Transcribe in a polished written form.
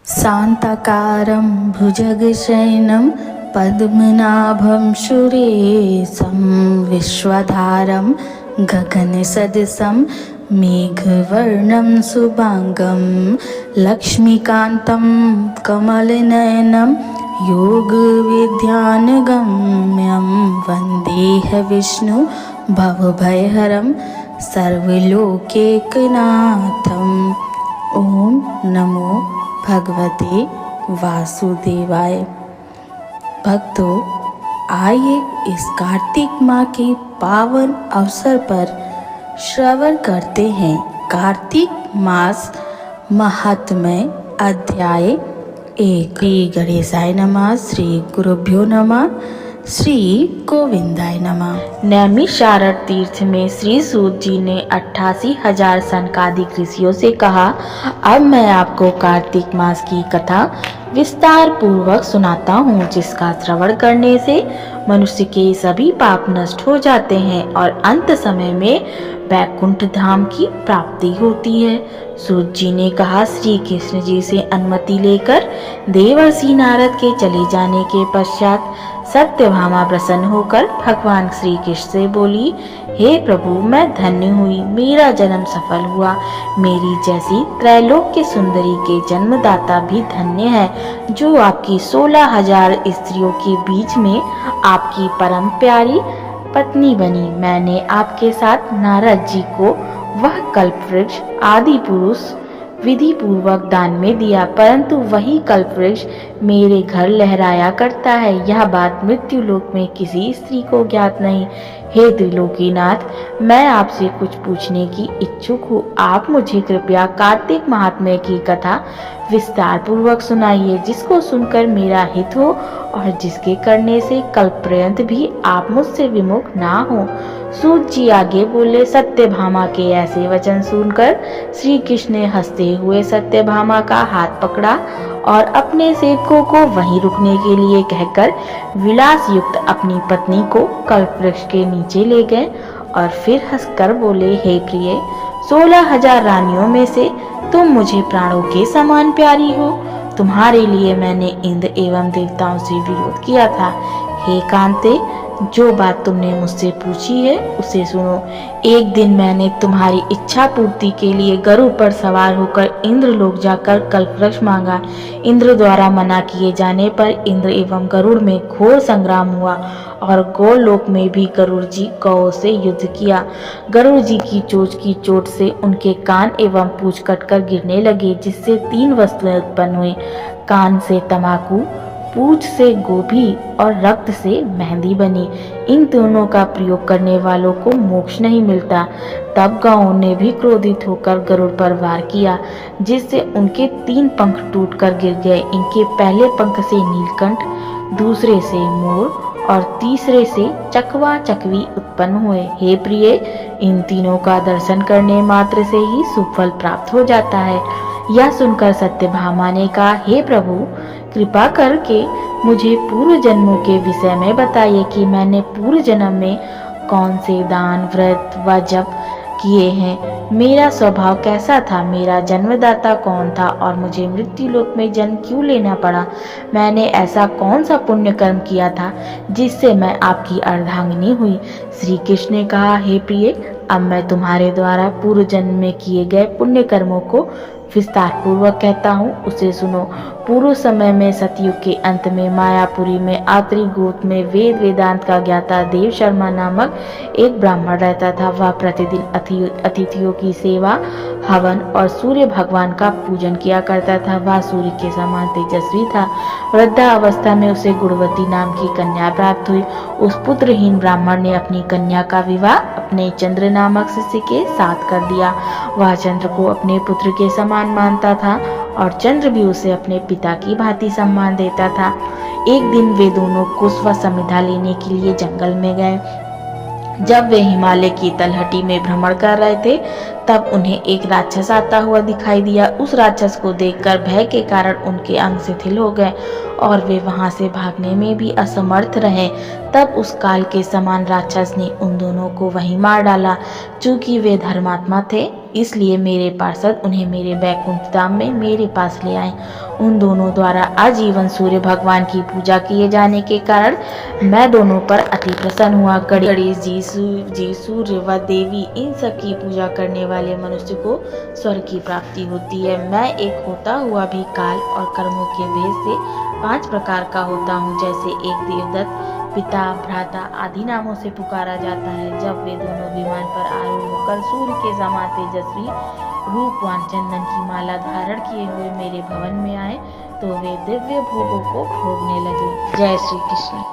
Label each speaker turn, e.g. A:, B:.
A: शान्ताकारं भुजगशयनं पद्मनाभं सुरेशं विश्वधारं गगनसदृशं मेघवर्णं शुभांगं लक्ष्मीकान्तं कमलनयनं योगविद्यानगम्यं वन्देह विष्णु भवभयहरं सर्वलोकैकनाथम्। ओम नमो भगवते वासुदेवाय। भक्तों, आइए इस कार्तिक माह के पावन अवसर पर श्रवण करते हैं कार्तिक मास महात्म्य अध्याय 1। श्री गणेशाय नमः। श्री गुरुभ्यो नमः। श्री गोविंदाय नमः। नैमिषारण्य तीर्थ में श्री सूत जी ने 88,000 सनकादिक ऋषियों से कहा, अब मैं आपको कार्तिक मास की कथा विस्तार पूर्वक सुनाता हूँ, जिसका श्रवण करने से मनुष्य के सभी पाप नष्ट हो जाते हैं और अंत समय में वैकुंठ धाम की प्राप्ति होती है। सूत जी ने कहा, श्री कृष्ण जी से अनुमति लेकर देवर्षि नारद के चले जाने के पश्चात सत्यभामा प्रसन्न होकर भगवान श्री कृष्ण से बोली, हे प्रभु, मैं धन्य हुई, मेरा जन्म सफल हुआ। मेरी जैसी त्रैलोक्य सुंदरी के जन्मदाता भी धन्य है, जो आपकी 16,000 स्त्रियों के बीच में आपकी परम प्यारी पत्नी बनी। मैंने आपके साथ नारद जी को वह कल्पवृक्ष आदि पुरुष विधि पूर्वक दान में दिया, परंतु वही कल्पवृक्ष मेरे घर लहराया करता है। यह बात मृत्यु लोक में किसी स्त्री को ज्ञात नहीं। हे त्रिलोकीनाथ, मैं आपसे कुछ पूछने की इच्छुक हूँ। आप मुझे कृपया कार्तिक महात्म्य की कथा विस्तार पूर्वक सुनाइए, जिसको सुनकर मेरा हित हो और जिसके करने से कल पर्यंत भी आप मुझसे विमुख ना हो। सूत जी आगे बोले, सत्यभामा के ऐसे वचन सुनकर श्री कृष्ण ने हंसते हुए सत्यभामा का हाथ पकड़ा और अपने सेवकों को वहीं रुकने के लिए कहकर विलास युक्त अपनी पत्नी को कल्पवृक्ष के नीचे ले गए और फिर हंसकर बोले, हे प्रिय, 16,000 रानियों में से तुम मुझे प्राणों के समान प्यारी हो। तुम्हारे लिए मैंने इंद्र एवं देवताओं से विरोध किया था। हे कांते, जो बात तुमने मुझसे पूछी है उसे सुनो। एक दिन मैंने तुम्हारी इच्छा पूर्ति के लिए गरुड़ पर सवार होकर इंद्र लोक जाकर कल्पवृक्ष मांगा। इंद्र द्वारा मना किए जाने पर इंद्र एवं गरुड़ में घोर संग्राम हुआ और गोलोक में भी गरुड़ जी गौ से युद्ध किया। गरुड़ जी की चोट से उनके कान एवं पूंछ कटकर गिरने लगे, जिससे 3 वस्तुएं उत्पन्न हुई। कान से तंबाकू, पूंछ से गोभी और रक्त से मेहंदी बनी। इन दोनों का प्रयोग करने वालों को मोक्ष नहीं मिलता। तब गौओं ने भी क्रोधित होकर गरुड़ पर वार किया, जिससे उनके 3 पंख टूटकर गिर गए। इनके पहले पंख से नीलकंठ, दूसरे से मोर और तीसरे से चकवा चकवी उत्पन्न हुए। हे प्रिय, इन तीनों का दर्शन करने मात्र से ही सुफल प्राप्त हो जाता है। यह सुनकर सत्यभामा ने कहा, हे प्रभु, कृपा करके मुझे पूर्व जन्मों के विषय में बताइए कि मैंने पूर्व जन्म में कौन से दान, व्रत व जप किए हैं। मेरा स्वभाव कैसा था, मेरा जन्मदाता कौन था और मुझे मृत्यु लोक में जन्म क्यों लेना पड़ा। मैंने ऐसा कौन सा पुण्य कर्म किया था जिससे मैं आपकी अर्धांगिनी हुई। श्री कृष्ण ने कहा, हे प्रिय, अब मैं तुम्हारे द्वारा पूर्व जन्म में किए गए पुण्य कर्मों को विस्तार पूर्वक कहता हूँ, उसे सुनो। पूर्व समय में सतयुग के अंत में मायापुरी में आत्री गोत्र में वेद वेदांत का ज्ञाता देव शर्मा नामक एक ब्राह्मण रहता था। वह प्रतिदिन अतिथियों की सेवा, हवन और सूर्य भगवान का पूजन किया करता था। वह सूर्य के समान तेजस्वी था। वृद्धावस्था में उसे गुणवती नाम की कन्या प्राप्त हुई। उस पुत्रहीन ब्राह्मण ने अपनी कन्या का विवाह अपने चंद्र नामक शिष्य के साथ कर दिया। वह चंद्र को अपने पुत्र के समान मानता था और चंद्र भी उसे अपने पिता की भांति सम्मान देता था। एक दिन वे दोनों कुश व समिधा लेने के लिए जंगल में गए। जब वे हिमालय की तलहटी में भ्रमण कर रहे थे, तब उन्हें एक राक्षस आता हुआ दिखाई दिया। उस राक्षस को देखकर भय के कारण उनके अंग शिथिल हो गए और वे वहां से भागने में भी असमर्थ रहे। तब उस काल के समान राक्षस ने उन दोनों को वहीं मार डाला। चूंकि वे धर्मात्मा थे, इसलिए मेरे पार्षद उन्हें मेरे वैकुंठ धाम में मेरे पास ले आए। उन दोनों द्वारा आजीवन सूर्य भगवान की पूजा किए जाने के कारण मैं दोनों पर अति प्रसन्न हुआ। गणेश जी, सूर्य व देवी, इन सब की पूजा करने वाले मनुष्य को स्वर्ग की प्राप्ति होती है। मैं एक होता हुआ भी काल और कर्मों के भेद से 5 प्रकार का होता हूँ। जैसे एक देवदत्त, पिता, भ्राता आदि नामों से पुकारा जाता है। जब वे दोनों विमान पर आरूढ़ होकर सूर्य के समान तेजस्वी रूपवान चंदन की माला धारण किए हुए मेरे भवन में आए, तो वे दिव्य भोगों को भोगने लगे। जय श्री कृष्ण।